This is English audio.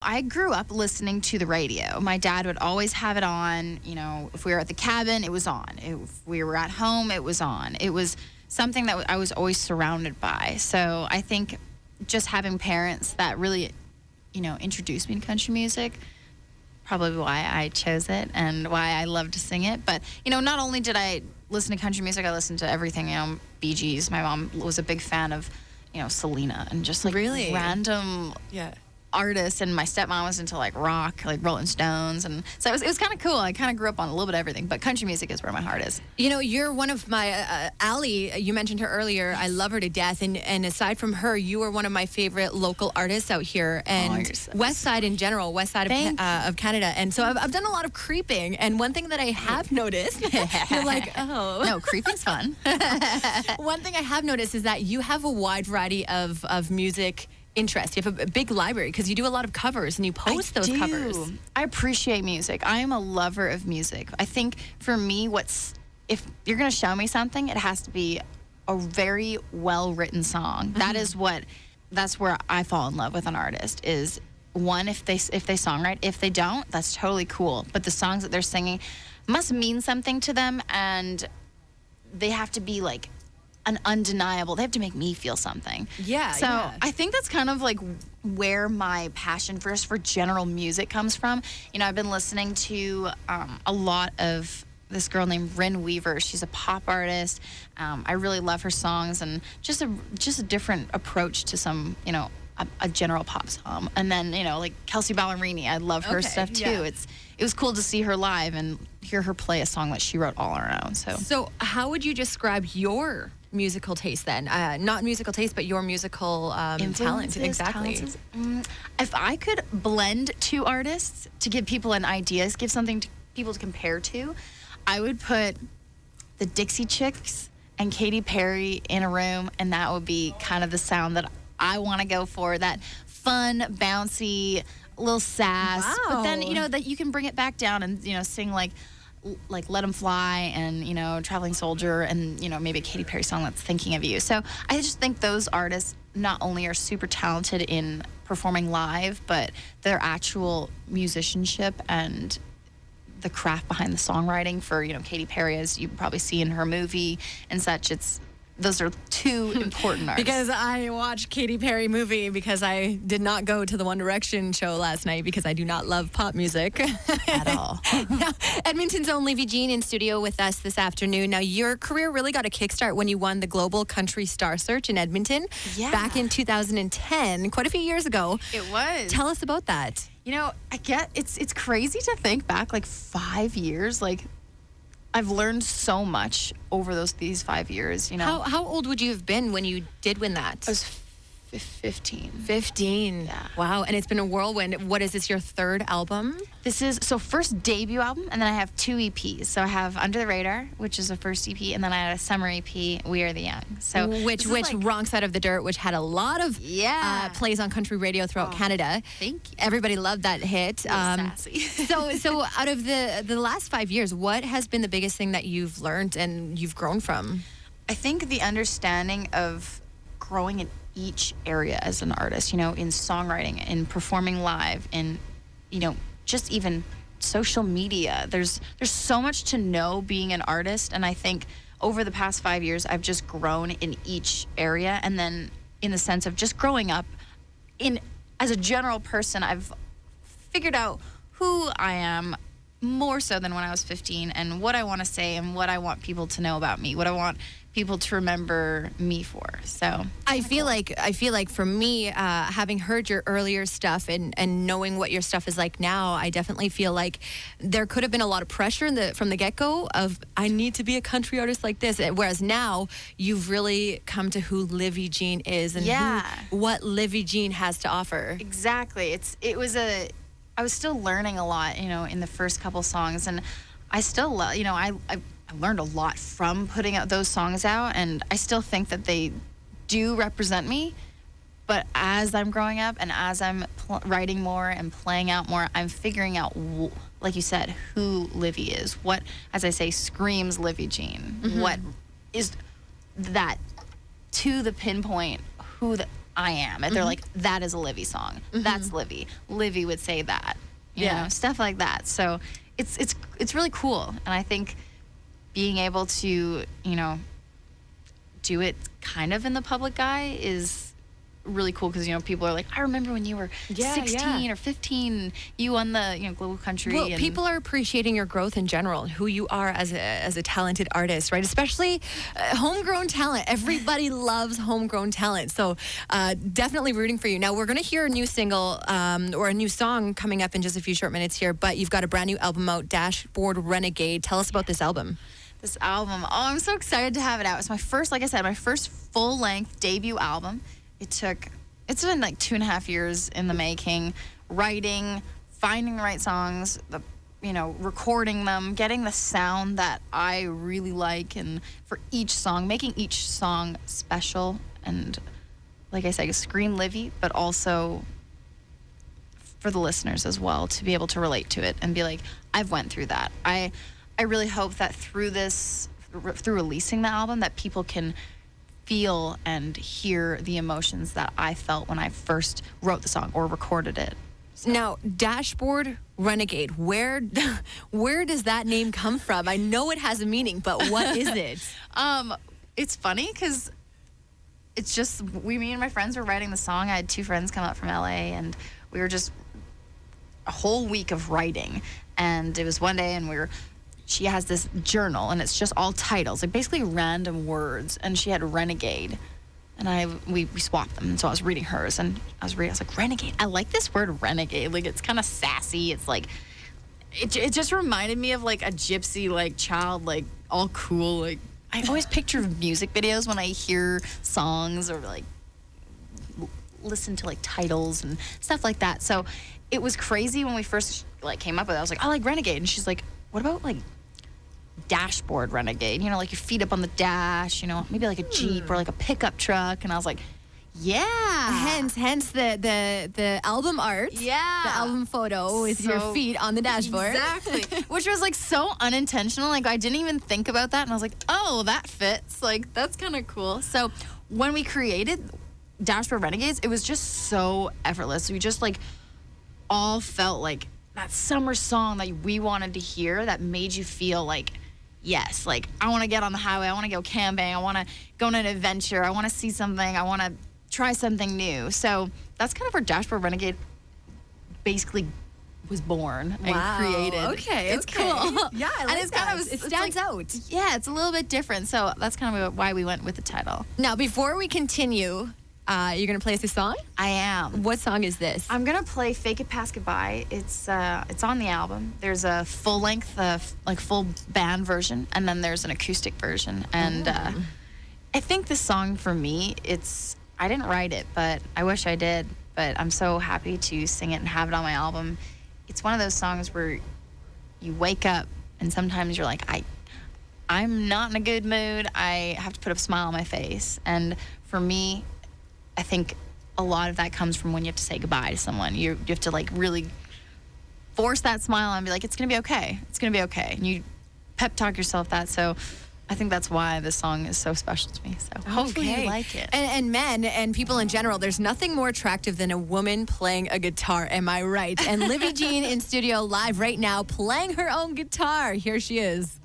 I grew up listening to the radio. My dad would always have it on. You know, if we were at the cabin, it was on. If we were at home, it was on. It was something that I was always surrounded by. So I think just having parents that really, introduced me to country music, probably why I chose it and why I love to sing it. But, not only did I listen to country music, I listened to everything, Bee Gees. My mom was a big fan of, Selena and just like Really? random artists, and my stepmom was into like rock, like Rolling Stones, and so it was kind of cool. I kind of grew up on a little bit of everything, but country music is where my heart is. You're one of my Allie. You mentioned her earlier. I love her to death, and aside from her, you are one of my favorite local artists out here, and you're so West Side in general, West Side of Canada. And so I've done a lot of creeping, and one thing that I have noticed, you're like, oh no, creeping's fun. One thing I have noticed is that you have a wide variety of music interest. You have a big library because you do a lot of covers and you post those covers. I appreciate music. I am a lover of music. I think for me, if you're going to show me something, it has to be a very well-written song. Mm-hmm. That's where I fall in love with an artist is one, if they songwrite. If they don't, that's totally cool. But the songs that they're singing must mean something to them, and they have to be like undeniable. They have to make me feel something. Yeah. So I think that's kind of like where my passion for general music comes from. I've been listening to a lot of this girl named Rin Weaver. She's a pop artist. I really love her songs and just a different approach to some, a general pop song. And then, like Kelsey Ballerini, I love her stuff too. Yeah. It was cool to see her live and hear her play a song that she wrote all on her own. So how would you describe your musical taste then? Not musical taste, but your musical talent. Exactly. If I could blend two artists to give people an idea, give something to people to compare to, I would put the Dixie Chicks and Katy Perry in a room, and that would be kind of the sound that I want to go for, that fun, bouncy, little sass. Wow. But then, that you can bring it back down and, sing like Let 'Em Fly and, Traveling Soldier and, maybe a Katy Perry song that's Thinking of You. So I just think those artists not only are super talented in performing live, but their actual musicianship and the craft behind the songwriting for, Katy Perry, as you probably see in her movie and such. Those are two important artists. Because I watched Katy Perry movie because I did not go to the One Direction show last night because I do not love pop music. At all. Now, Edmonton's own Livy Jean in studio with us this afternoon. Now, your career really got a kickstart when you won the Global Country Star Search in Edmonton back in 2010, quite a few years ago. It was. Tell us about that. I get it's crazy to think back like 5 years. Like, I've learned so much over these 5 years, How old would you have been when you did win that? I was 15. 15. Yeah. Wow. And it's been a whirlwind. What is this, your third album? This is, first debut album, and then I have 2 EPs. So I have Under the Radar, which is the first EP, and then I had a summer EP, We Are the Young. So Which Wrong Side of the Dirt, which had a lot of plays on country radio throughout Canada. Thank you. Everybody loved that hit. Sassy. So out of the last 5 years, what has been the biggest thing that you've learned and you've grown from? I think the understanding of growing in each area as an artist, in songwriting, in performing live, in, just even social media. There's so much to know being an artist, and I think over the past 5 years, I've just grown in each area, and then in the sense of just growing up as a general person, I've figured out who I am more so than when I was 15 and what I want to say and what I want people to know about me, what I want people to remember me for. So I feel like for me, having heard your earlier stuff and knowing what your stuff is like now, I definitely feel like there could have been a lot of pressure from the get-go of I need to be a country artist like this. Whereas now you've really come to who Livy Jean is and what Livy Jean has to offer. Exactly. I was still learning a lot, in the first couple songs, and I still love, I learned a lot from putting out those songs out, and I still think that they do represent me. But as I'm growing up and as I'm writing more and playing out more, I'm figuring out, like you said, who Livy is. What, as I say, screams Livy Jean. Mm-hmm. What is that to the pinpoint? I am. And they're like, that is a Livy song. That's Livy. Livy would say that. You know, stuff like that. So it's really cool. And I think being able to, you know, do it kind of in the public eye is really cool, because, you know, people are like, I remember when you were 16 or 15, you won the, you know, Global Country. Well, and people are appreciating your growth in general, who you are as a talented artist, right? Especially homegrown talent. Everybody loves homegrown talent. So definitely rooting for you. Now, we're going to hear a new single or a new song coming up in just a few short minutes here, but you've got a brand new album out, Dashboard Renegade. Tell us about this album. This album, I'm so excited to have it out. It's my first, like I said, my first full-length debut album. It's been like 2.5 years in the making, writing, finding the right songs, you know, recording them, getting the sound that I really like, and for each song, making each song special, and like I said, scream Livy, but also for the listeners as well, to be able to relate to it and be like, I've went through that. I really hope that through releasing the album, that people can feel and hear the emotions that I felt when I first wrote the song or recorded it. So. Now, Dashboard Renegade, where does that name come from? I know it has a meaning, but what is it? It's funny because it's just, me and my friends were writing the song. I had 2 friends come out from LA, and we were just a whole week of writing. And it was one day, and she has this journal, and it's just all titles, like basically random words. And she had Renegade, and we swapped them. And so I was reading hers, and I was like, Renegade. I like this word Renegade. Like, it's kind of sassy. It's like, it just reminded me of like a gypsy, like child, like all cool. Like, I always picture music videos when I hear songs or like listen to like titles and stuff like that. So it was crazy when we first like came up with it. I was like, I like Renegade. And she's like, what about like Dashboard Renegade? You know, like your feet up on the dash, you know, maybe like a Jeep or like a pickup truck. And I was like, yeah. Hence the album art. Yeah. The album photo with your feet on the dashboard. Exactly. Which was like so unintentional. Like, I didn't even think about that. And I was like, oh, that fits. Like, that's kind of cool. So when we created Dashboard Renegades, it was just so effortless. We just like all felt like that summer song that we wanted to hear, that made you feel like, yes, like I want to get on the highway, I want to go camping, I want to go on an adventure, I want to see something, I want to try something new. So that's kind of where Dashboard Renegade basically was born and created. Okay, it's cool. Yeah, I like and it's that. kind of, it stands out. Yeah, it's a little bit different. So that's kind of why we went with the title. Now, before we continue, you're gonna play us a song? I am. What song is this? I'm gonna play "Fake It Pass Goodbye." It's on the album. There's a full length, like full band version, and then there's an acoustic version. And I think this song for me, I didn't write it, but I wish I did. But I'm so happy to sing it and have it on my album. It's one of those songs where you wake up and sometimes you're like, I'm not in a good mood. I have to put a smile on my face. And for me, I think a lot of that comes from when you have to say goodbye to someone. You have to like really force that smile and be like, it's going to be okay. It's going to be okay. And you pep talk yourself that. So I think that's why this song is so special to me. So hopefully you like it. And men and people in general, there's nothing more attractive than a woman playing a guitar. Am I right? And Livy Jean in studio live right now playing her own guitar. Here she is.